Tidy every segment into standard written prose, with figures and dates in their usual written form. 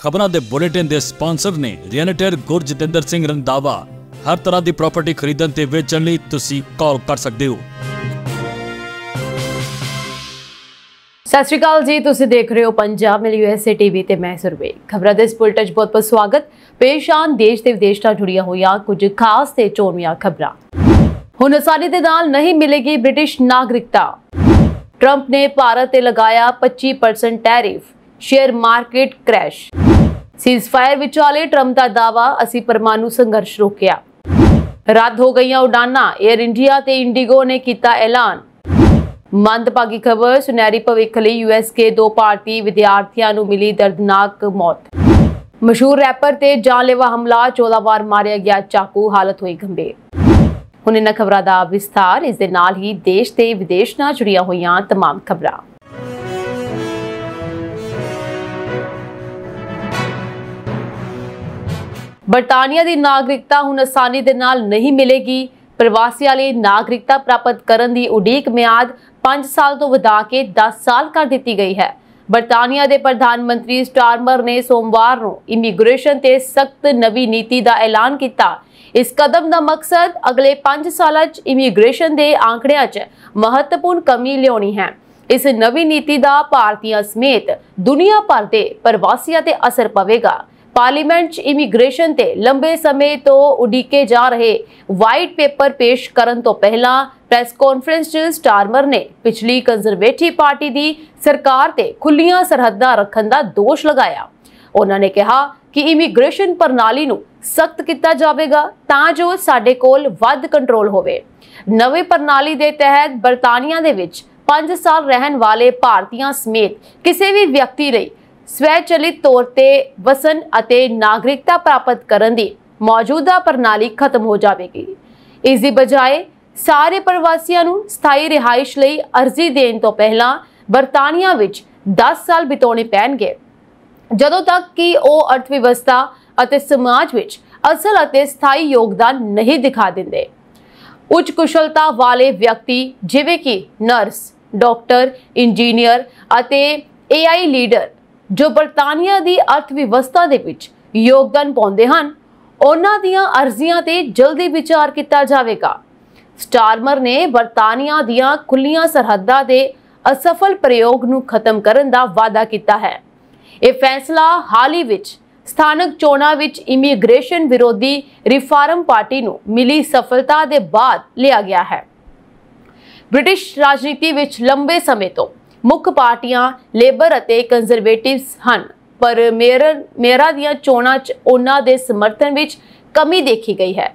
खबरों के बुलेटिन के स्पॉन्सर ने रियल्टर गुरजितेंद्र सिंह रंधावा। हर तरह की प्रॉपर्टी खरीदण ते वेचण लई तुसीं कॉल कर सकते हो। सत श्री अकाल जी, तुसीं देख रहे हो पंजाब मेल USA TV ते मैं सुरभि। खबरां दे इस बुलेटिन बहुत बहुत स्वागत। पेश आन देश ते विदेश नाल जुड़ियां होईयां कुछ खास ते चोणवीआं खबरां। हुण आसानी दे नाल नहीं मिलेगी ब्रिटिश नागरिकता। ट्रंप ने भारत ते लगाया 25% tariff. Share market crash. Ceasefire विचाले ट्रंप का दावा, असी परमाणु संघर्ष रोकिया। रद्द हो गई उड़ाना, एयर इंडिया ते इंडिगो ने किया ऐलान। मंदभागी खबर, सुनहरी भविख लई US के 2 भारतीय विद्यार्थियों को मिली दर्दनाक मौत। मशहूर रैपर ते जानलेवा हमला, 14 बार मारिया गया चाकू, हालत हुई गंभीर। हुण इन्हां खबरां दा विस्तार, इस दे नाल ही देश ते विदेश नाल जुड़ियां होईयां तमाम खबरां। बरतानिया की नागरिकता हुण आसानी दे नाल नहीं मिलेगी। प्रवासियों लई नागरिकता प्राप्त करन दी उड़ीक मियाद 5 साल तो वधा के 10 साल कर दी गई है। बरतानिया के प्रधानमंत्री स्टारमर ने सोमवार को इमीग्रेशन ते सख्त नवी नीति का ऐलान किया। इस कदम का मकसद अगले 5 साल इमीग्रेशन के आंकड़ियां च महत्वपूर्ण कमी लियानी है। इस नवी नीति का भारतीयों समेत दुनिया भर के प्रवासियों ते असर पवेगा। पार्लीमेंट इमीग्रेशन ते लंबे समय तो उड़ीके जा रहे वाइट पेपर पेश करन तो पहला प्रेस कॉन्फ्रेंस च स्टारमर ने पिछली कंजरवेटिव पार्टी की सरकार ते खुलियां सरहदां रखन दा दोष लगाया। उन्होंने कहा कि इमीग्रेशन प्रणाली नूं सख्त किया जाएगा तां जो साडे कोल वध कंट्रोल होवे। नवी प्रणाली दे तहत बरतानिया दे विच 5 साल रहन वाले भारतीयों समेत किसी भी व्यक्ति लई स्वैचलित तौर ते वसन अते नागरिकता प्राप्त करन दी मौजूदा प्रणाली खत्म हो जाएगी। इसकी बजाय सारे प्रवासियों नूं स्थाई रिहाइश लई अर्जी देने तो पहला बरतानिया विच 10 साल बिताने पैणगे, जदों तक कि वो अर्थव्यवस्था अते समाज विच असल अते स्थाई योगदान नहीं दिखा दिंदे। उच्च कुशलता वाले व्यक्ति जिवें कि नर्स, डॉक्टर, इंजीनियर अते AI लीडर जो बरतानिया की अर्थव्यवस्था दे विच योगदान पाउंदे हन, उन्हां दीयां अर्जियां ते जल्दी विचार किया जाएगा। स्टारमर ने बरतानिया दीयां खुलियां सरहदां दे असफल प्रयोग नूं खत्म करन दा वादा किया है। यह फैसला हाल ही विच स्थानक चोणां विच इमीग्रेशन विरोधी रिफॉर्म पार्टी नूं मिली सफलता दे बाद लिया गया है। ब्रिटिश राजनीति विच लंबे समय तो मुख्य पार्टियां लेबर अते कंजरवेटिव्स हन, पर मेयरां दीयां चोणां च उन्हां दे समर्थन विच कमी देखी गई है।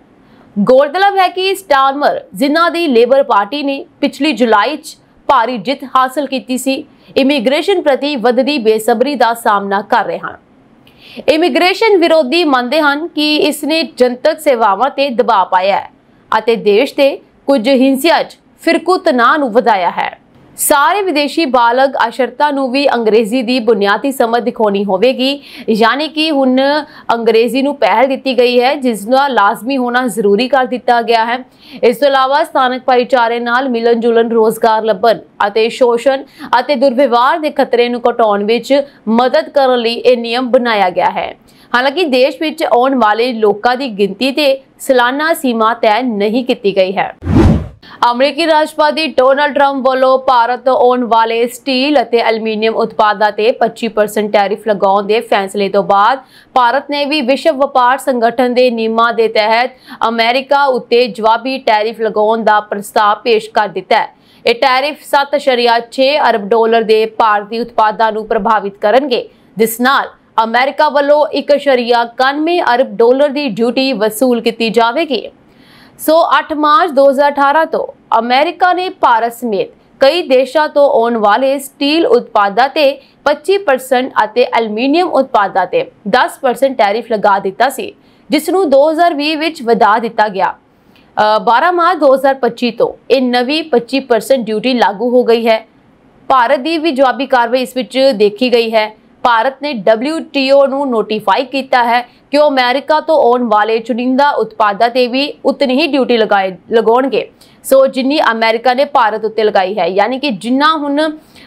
गौरतलब है कि स्टारमर, जिन्हां दी लेबर पार्टी ने पिछली जुलाई च भारी जित हासिल की सी, इमीग्रेशन प्रति वधदी बेसबरी का सामना कर रहे हैं। इमीग्रेशन विरोधी मानते हैं कि इसने जनतक सेवावां ते दबाव पाया है अते देश के कुछ हिस्सियां च फिरकू तनाव नूं वधाया है। सारे विदेशी बालग आशरता नूं भी अंग्रेजी की बुनियादी समझ दिखानी होगी, यानी कि हुण अंग्रेजी नूं पहल दी गई है, जिसका लाजमी होना जरूरी कर दिया गया है। इस तो इलावा स्थानक भाईचारे नाल मिलन जुलन, रोजगार लभण अते शोषण अते दुर्व्यवहार के खतरे नूं घटाउण विच मदद करन लई यह नियम बनाया गया है। हालांकि देश विच आउण वाले लोकां दी गिनती ते सालाना सीमा तय नहीं की गई है। अमरीकी राष्ट्रपति डोनाल्ड ट्रंप वालों भारत आने वाले स्टील और एल्यूमीनियम उत्पादों ते 25% टैरिफ लगाने के फैसले तो बाद भारत ने भी विश्व व्यापार संगठन के नियमों के तहत अमेरिका उत्ते जवाबी टैरिफ लगाने का प्रस्ताव पेश कर दिता है। यह टैरिफ $7.6 अरब के भारतीय उत्पादों को प्रभावित करेंगे, जिस नाल अमेरिका वालों $1.91 अरब की ड्यूटी वसूल की जाएगी। 8 मार्च 2018 तो अमेरिका ने भारत समेत कई देशों तो आने वाले स्टील उत्पादों ते 25% अते एल्यूमीनियम उत्पादों ते 10% टैरिफ लगा दिता सी, जिसनू 2020 विच वधा दिता गया। 12 मार्च 2025 तो यह नवी 25% ड्यूटी लागू हो गई है। भारत की भी जवाबी कार्रवाई इस विच देखी गई है। भारत ने WTO ਨੂੰ नोटिफाई किया है कि वो अमेरिका तो आने वाले चुनिंदा उत्पादों ते भी उतनी ही ड्यूटी लगाएंगे जिन्नी अमेरिका ने भारत उत्ते लगाई है। यानी कि जिन्ना हुण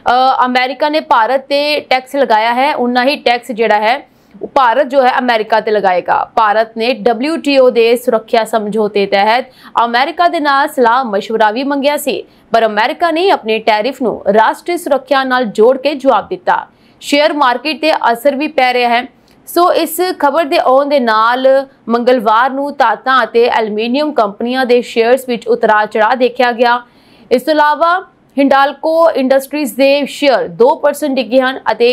अमेरिका ने भारत ते टैक्स लगाया है उन्ना ही टैक्स जिहड़ा है भारत जो है अमेरिका ते लगाएगा। भारत ने WTO दे सुरक्षा समझौते तहत अमेरिका दे नाल सलाह मशवरा भी मंगिया सी, पर अमेरिका ने अपने टैरिफ नूं राष्ट्रीय सुरक्षा नाल जोड़ के जवाब दिता। शेयर मार्केट ते असर भी पै रहा है। सो इस खबर दे आउण दे नाल मंगलवार नूं धातां अते एल्यूमीनियम कंपनियां दे शेयर्स विच उतराव चढ़ाव देखा गया। इस तों इलावा हिंडाल्को इंडस्ट्रीज दे शेयर 2% डिगे हैं अते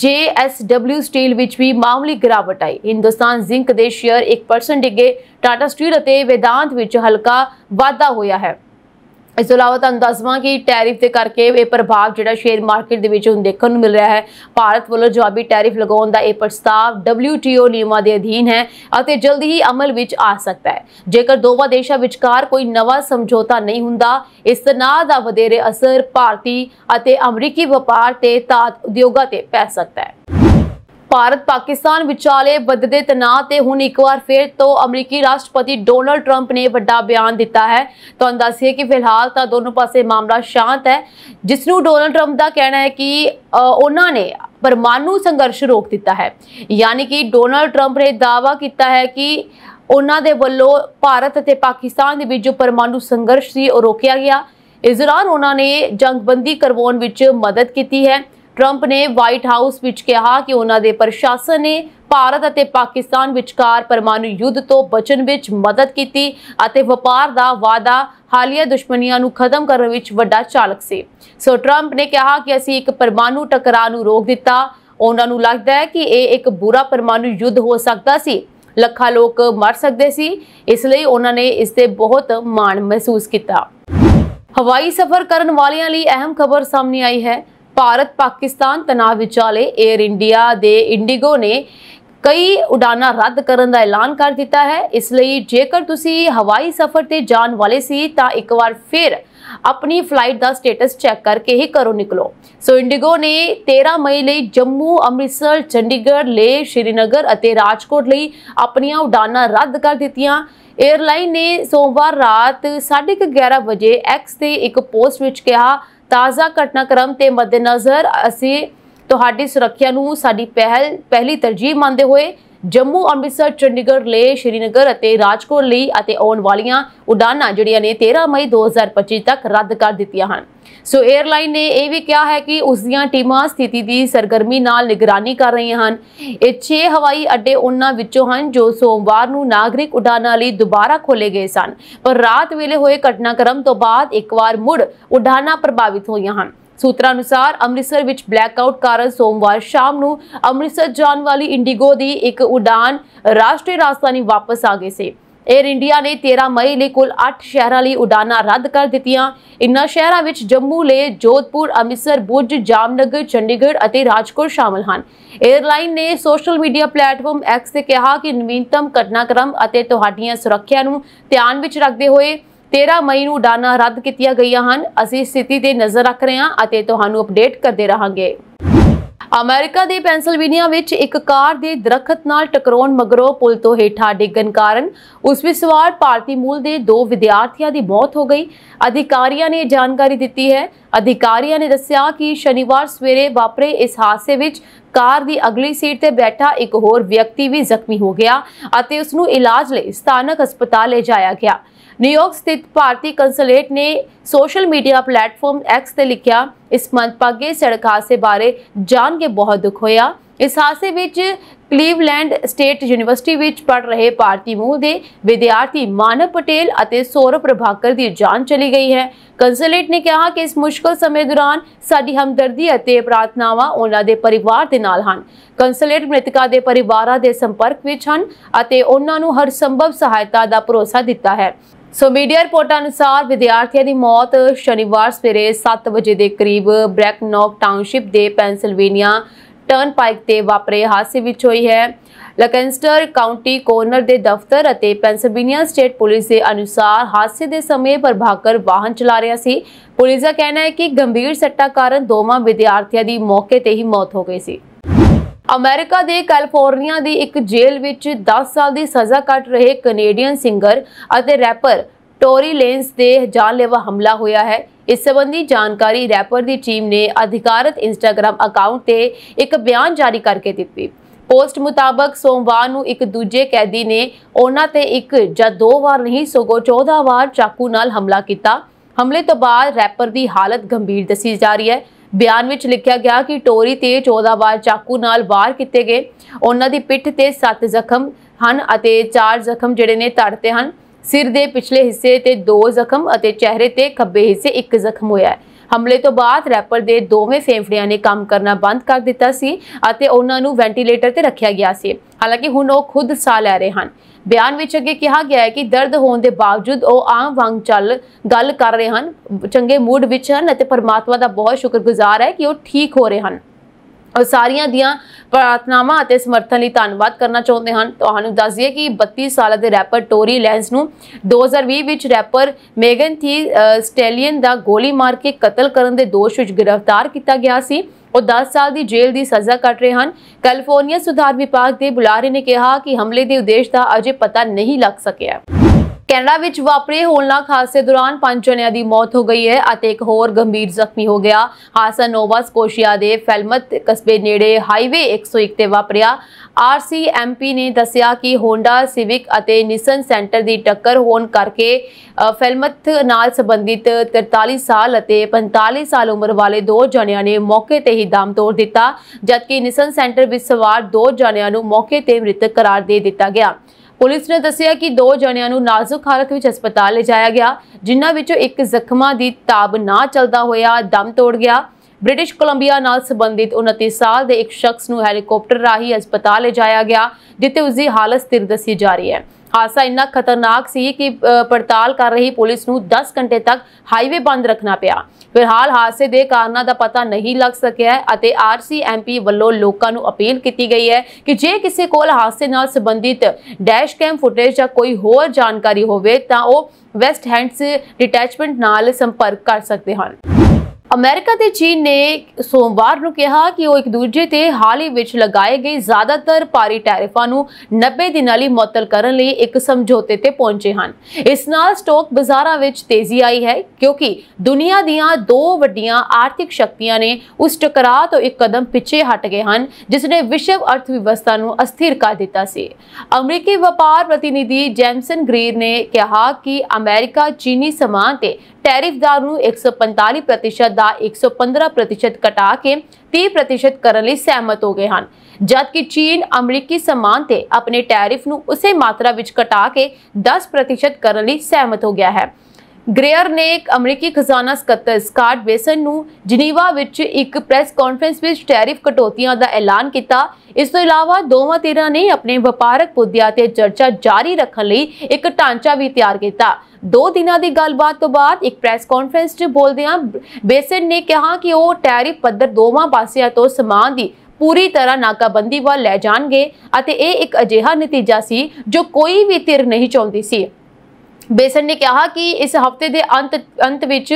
JSW स्टील विच भी मामूली गिरावट आई। हिंदुस्तान जिंक दे शेयर 1% डिगे। टाटा स्टील अते वेदांत विच हल्का वाधा होया है। इस अलावा तुहानूं दसवां कि टैरिफ के करके ये प्रभाव जिहड़ा शेयर मार्केट दे विच हुण देखण नूं मिल रहा है। भारत वालों जवाबी टैरिफ लगाउण दा यह प्रस्ताव WTO नियमां दे अधीन है अते जल्द ही अमल विच आ सकता है। जेकर दोवां देशां विचकार कोई नवा समझौता नहीं हुंदा, इस तनाव दा वधेरे असर भारती अते अमरीकी वपार ते धात उद्योगां ते पै सकता है। भारत पाकिस्तान विचाले वधदे तनाव ते हुण एक बार फिर तो अमरीकी राष्ट्रपति डोनाल्ड ट्रंप ने वड्डा बयान दिता है। तो दसिए कि फिलहाल तो दोनों पासे मामला शांत है, जिसनूं डोनाल्ड ट्रंप का कहना है कि उन्होंने परमाणु संघर्ष रोक दिता है। यानी कि डोनाल्ड ट्रंप ने दावा किया है कि उन्होंने दे वल्लों भारत अते पाकिस्तान दे विच जो परमाणु संघर्ष सी वो रोकिया गया। इस दौरान उन्होंने जंगबंदी करवाउण विच मदद की है। ट्रंप ने व्हाइट हाउस विच कहा कि उन्हां दे प्रशासन ने भारत अते पाकिस्तान विचकार परमाणु युद्ध तो बचण विच मदद की अते वपार दा वादा हालिया दुश्मनियां नूं खत्म करने विच वड्डा चालक सी। सो ट्रंप ने कहा कि असीं एक परमाणु टकराअ नूं रोक दिता। उन्हां नूं लगदा है कि यह एक बुरा परमाणु युद्ध हो सकता सी, ਲੱਖਾਂ लोग मर सकते सी, इसलिए उन्होंने इस ते बहुत माण महसूस किया। हवाई सफर करने वालियां लई अहम खबर सामने आई है। भारत पाकिस्तान तनाव विचाले एयर इंडिया दे इंडिगो ने कई उड़ाना रद्द करने का ऐलान कर दिता है। इसलिए जेकर तुसी हवाई सफर ते जान वाले सी तां एक बार फिर अपनी फ्लाइट का स्टेटस चेक करके ही घरों निकलो। सो इंडिगो ने 13 मई लई जम्मू, अमृतसर, चंडीगढ़, लेह, श्रीनगर अते राजकोट लई अपनियां उड़ाना रद्द कर दित्तियां। एयरलाइन ने सोमवार रात 11:30 बजे एक्स ते एक पोस्ट विच कहा, ताज़ा घटनाक्रम के मद्देनज़र असी तुहाडी सुरक्षा नूं साडी पहली तरजीह मानते हुए जम्मू, अमृतसर, चंडीगढ़, लेह, श्रीनगर अते राजकोट लई अते आउण वालियां उड़ानां जिहड़ियां ने 13 मई 2025 तक रद्द कर दित्तियां हन। सो एयरलाइन ने यह भी कहा है कि उसदियां टीमां स्थिति की सरगर्मी नाल निगरानी कर रही हैं। ये 6 हवाई अड्डे उन्हां विचों हन जो सोमवार नूं नागरिक उड़ानां लई दोबारा खोले गए सन, पर रात वेले होए घटनाक्रम तो बाद एक बार मुड़ उड़ानां प्रभावित होईयां हन। सूत्रों अनुसार अमृतसर विच ब्लैकआउट कारण सोमवार शाम नूं अमृतसर जाने वाली इंडिगो की एक उड़ान राष्ट्रीय राजधानी वापस आ गई सी। एयर इंडिया ने 13 मई ਲਈ कुल 8 शहरों ਲਈ उड़ाना रद्द कर दित्तियां। इन्हां शहरों विच जम्मू, लेह, जोधपुर, अमृतसर, भुज, जामनगर, चंडीगढ़ अते राजकोट शामिल हैं। एयरलाइन ने सोशल मीडिया प्लेटफॉर्म एक्स से कहा कि नवीनतम घटनाक्रम अते तुहाडीआं सुरक्षा नूं ध्यान विच रखते हुए 13 मई ਨੂੰ ਉਡਾਨਾਂ ਰੱਦ ਕੀਤੀਆਂ ਗਈਆਂ ਹਨ। ਅਸੀਂ ਸਥਿਤੀ ਤੇ ਨਜ਼ਰ ਰੱਖ ਰਹੇ ਹਾਂ ਅਤੇ ਤੁਹਾਨੂੰ ਅਪਡੇਟ ਕਰਦੇ ਰਹਾਂਗੇ। ਅਮਰੀਕਾ ਦੇ ਪੈਂਸਿਲਵੇਨੀਆ ਵਿੱਚ ਇੱਕ ਕਾਰ ਦੇ ਦਰਖਤ ਨਾਲ ਟਕਰਾਉਣ ਮਗਰੋਂ ਪੁਲ ਤੋਂ ਹੇਠਾਂ ਡਿੱਗਣ ਕਾਰਨ ਉਸ ਵਿੱਚ ਸਵਾਰ ਭਾਰਤੀ ਮੂਲ ਦੇ 2 ਵਿਦਿਆਰਥੀਆਂ ਦੀ ਮੌਤ ਹੋ ਗਈ। ਅਧਿਕਾਰੀਆਂ ਨੇ ਜਾਣਕਾਰੀ ਦਿੱਤੀ ਹੈ। ਅਧਿਕਾਰੀਆਂ ਨੇ ਦੱਸਿਆ ਕਿ ਸ਼ਨੀਵਾਰ ਸਵੇਰੇ ਵਾਪਰੇ ਇਸ ਹਾਦਸੇ ਵਿੱਚ ਕਾਰ ਦੀ ਅਗਲੀ ਸੀਟ ਤੇ ਬੈਠਾ ਇੱਕ ਹੋਰ ਵਿਅਕਤੀ ਵੀ ਜ਼ਖਮੀ ਹੋ ਗਿਆ ਅਤੇ ਉਸ ਨੂੰ ਇਲਾਜ ਲਈ ਸਥਾਨਕ ਹਸਪਤਾਲ ਲਿਜਾਇਆ ਗਿਆ। न्यूयॉर्क स्थित भारतीय कंसुलेट ने सोशल मीडिया प्लेटफॉर्म एक्स से लिखा, इस मंदभागे सड़क हादसे बारे जान के बहुत दुख होया। इस हादसे विच क्लीवलैंड स्टेट यूनिवर्सिटी विच पढ़ रहे भारतीय मूल के विद्यार्थी मानव पटेल और सौरभ प्रभाकर की जान चली गई है। कंसुलेट ने कहा कि इस मुश्किल समय दौरान साडी हमदर्दी और प्रार्थनावां उन्हां दे परिवार दे नाल हन। कंसुलेट मृतका के परिवारां दे संपर्क विच हन अते उन्हां नूं हर संभव सहायता का भरोसा दिता है। सो मीडिया रिपोर्ट अनुसार विद्यार्थियों की मौत शनिवार सवेरे 7 बजे के करीब ब्रैकनॉक टाउनशिप के पेंसिलवेनिया टर्नपाइक ते वापरे हादसे विच हुई है। लैंकास्टर काउंटी कोरनर के दफ्तर और पेंसिलवेनिया स्टेट पुलिस के अनुसार हादसे के समय प्रभाकर वाहन चला रहा सी। पुलिस का कहना है कि गंभीर सट्टा कारण दोवां विद्यार्थियों की मौके ते ही मौत हो गई सी। अमेरिका के कैलिफोर्निया की एक जेल विच 10 साल की सज़ा कट रहे कनेडियन सिंगर और रैपर टोरी लेंस के जानलेवा हमला होया है। इस संबंधी जानकारी रैपर की टीम ने अधिकारित इंस्टाग्राम अकाउंट से एक बयान जारी करके दी। पोस्ट मुताबक सोमवार ਨੂੰ ਇੱਕ ਦੂਜੇ ਕੈਦੀ ਨੇ ਉਹਨਾਂ ਤੇ ਇੱਕ ਜਾਂ ਦੋ ਵਾਰ ਨਹੀਂ ਸਗੋਂ 14 ਵਾਰ ਚਾਕੂ ਨਾਲ ਹਮਲਾ ਕੀਤਾ। हमले तो बाद रैपर की हालत गंभीर दसी जा रही है। बयान विच लिखा गया कि टोरी ते 14 बार चाकू नाल वार किए गए। उन्हां दी पिठ ते 7 जख्म हन अते 4 जख्म जिहड़े ने धड़ ते हन। सिर दे पिछले हिस्से ते 2 जख्म अते चेहरे ते खब्बे हिस्से 1 जख्म होया है। हमले तो बाद रैपर दे दोवें फेफड़ियां ने काम करना बंद कर दिता सी अते उन्हां नूं वेंटीलेटर ते रखिया गया सी। हालांकि हुण ओह खुद साह लै रहे हैं। बयान विच अगे कहा गया है कि दर्द होने के बावजूद वो आम वांग चल गल कर रहे हैं, चंगे मूड विच हैं अते परमात्मा का बहुत शुक्रगुजार है कि वो ठीक हो रहे हैं और सारियां दियां प्रार्थनावां अते समर्थन लई धन्नवाद करना चाहुंदे हैं। तुहानूं दस दईए कि 32 साल के रैपर टोरी लैंस नूं 2020 विच रैपर मेगन थी स्टैलियन दा गोली मार के कतल करन दे दोष विच गिरफ्तार किया गया सी। और 10 साल की जेल की सज़ा कट रहे हैं। कैलिफोर्निया सुधार विभाग के बुलारे ने कहा कि हमले के उद्देश्य का अजे पता नहीं लग सकिया। कैनेडा विच वापरे होलनाक हादसे दौरान 5 जणियां दी मौत हो गई है अते एक होर गंभीर जख्मी हो गया। हादसा नोवा स्कोशिया दे फैलमथ कस्बे नेड़े हाईवे 101 ते वापरिया। RCMP ने दस्सिया कि होंडा सिविक अते निसन सेंटर की टक्कर होने करके फैलमथ नाल संबंधित 43 साल अते 45 साल उम्र वाले 2 जणियां ने मौके ते ही दम तोड़ दिता, जबकि निसन सेंटर विच सवार 2 जणियां नूं मौके ते मृतक करार दे दिता गया। पुलिस ने दस्सिया कि 2 जणियां नूं नाजुक हालत विच हस्पताल ले जाया गया, जिन्हां विचों एक जख्मां दी ताब ना चलदा होया दम तोड़ गया। ब्रिटिश कोलंबिया नाल संबंधित 29 साल के एक शख्स नूं हैलीकॉप्टर राही हस्पताल ले जाया गया, जिथे उसकी हालत स्थिर दसी जा रही है। हादसा इन्ना खतरनाक सी कि पड़ताल कर रही पुलिस नूं 10 घंटे तक हाईवे बंद रखना पिया। फिलहाल हादसे के कारणों का पता नहीं लग सकिया है अते RCMP वालों लोगों नूं अपील की गई है कि जे किसी कोल हादसे नाल संबंधित डैश कैम फुटेज या कोई होर जानकारी होवे तां ओह वेस्ट हैंड्स डिटैचमेंट नाल संपर्क कर सकते हैं। अमेरिका ते चीन ने सोमवार नूं कहा कि वो एक दूजे ते हाल ही विच लगाए गए ज्यादातर भारी टैरिफां नूं 90 दिनां लई मुअत्तल करन लई एक समझौते ते पहुंचे हैं। इस नाल स्टॉक बाजारां विच तेजी आई है क्योंकि दुनिया दीयां 2 वड्डियां आर्थिक शक्तियां ने उस टकराव तो एक कदम पिछे हट गए हैं जिसने विश्व अर्थव्यवस्था नूं अस्थिर कर दिता सी। अमरीकी व्यापार प्रतिनिधि जेमसन ग्रीर ने कहा कि अमेरिका चीनी समान ते टैरिफ दर नूं 145% ਦਾ 115% ਘਟਾ ਕੇ 30% ਕਰਨ ਲਈ ਸਹਿਮਤ ਹੋ ਗਏ ਹਨ, ਜਦਕਿ ਚੀਨ ਅਮਰੀਕੀ ਸਮਾਨ ਤੇ ਆਪਣੇ ਟੈਰਿਫ ਨੂੰ ਉਸੇ ਮਾਤਰਾ ਵਿੱਚ ਘਟਾ ਕੇ 10% ਕਰਨ ਲਈ ਸਹਿਮਤ ਹੋ ਗਿਆ ਹੈ। ग्रेयर ने एक अमरीकी खजाना ਸਕੱਤਰ ਸਕਾਟ ਬੇਸਨ ਨੂੰ ਜਨੀਵਾ ਵਿੱਚ ਇੱਕ ਪ੍ਰੈਸ ਕਾਨਫਰੰਸ ਵਿੱਚ ਟੈਰਿਫ ਕਟੌਤੀਆਂ ਦਾ ਐਲਾਨ ਕੀਤਾ। ਇਸ ਤੋਂ ਇਲਾਵਾ ਦੋਵਾਂ ਧਿਰਾਂ ਨੇ ਆਪਣੇ ਵਪਾਰਕ ਮੁੱਦਿਆਂ ਤੇ ਚਰਚਾ ਜਾਰੀ ਰੱਖਣ ਲਈ ਇੱਕ ਢਾਂਚਾ ਵੀ ਤਿਆਰ ਕੀਤਾ। 2 ਦਿਨਾਂ ਦੀ ਗੱਲਬਾਤ ਤੋਂ ਬਾਅਦ ਇੱਕ ਪ੍ਰੈਸ ਕਾਨਫਰੰਸ 'ਚ ਬੋਲਦਿਆਂ ਬੇਸਨ ਨੇ ਕਿਹਾ ਕਿ ਉਹ ਟੈਰਿਫ ਪੱਧਰ ਦੋਵਾਂ ਪਾਸਿਆਂ ਤੋਂ ਸਮਾਨ ਦੀ पूरी तरह नाकाबंदी वाल लै जाणगे अते ਇਹ एक अजिहा नतीजा सी जो कोई भी धिर नहीं चाहुंदी सी। बेसन ने कहा कि इस हफ्ते के अंत विच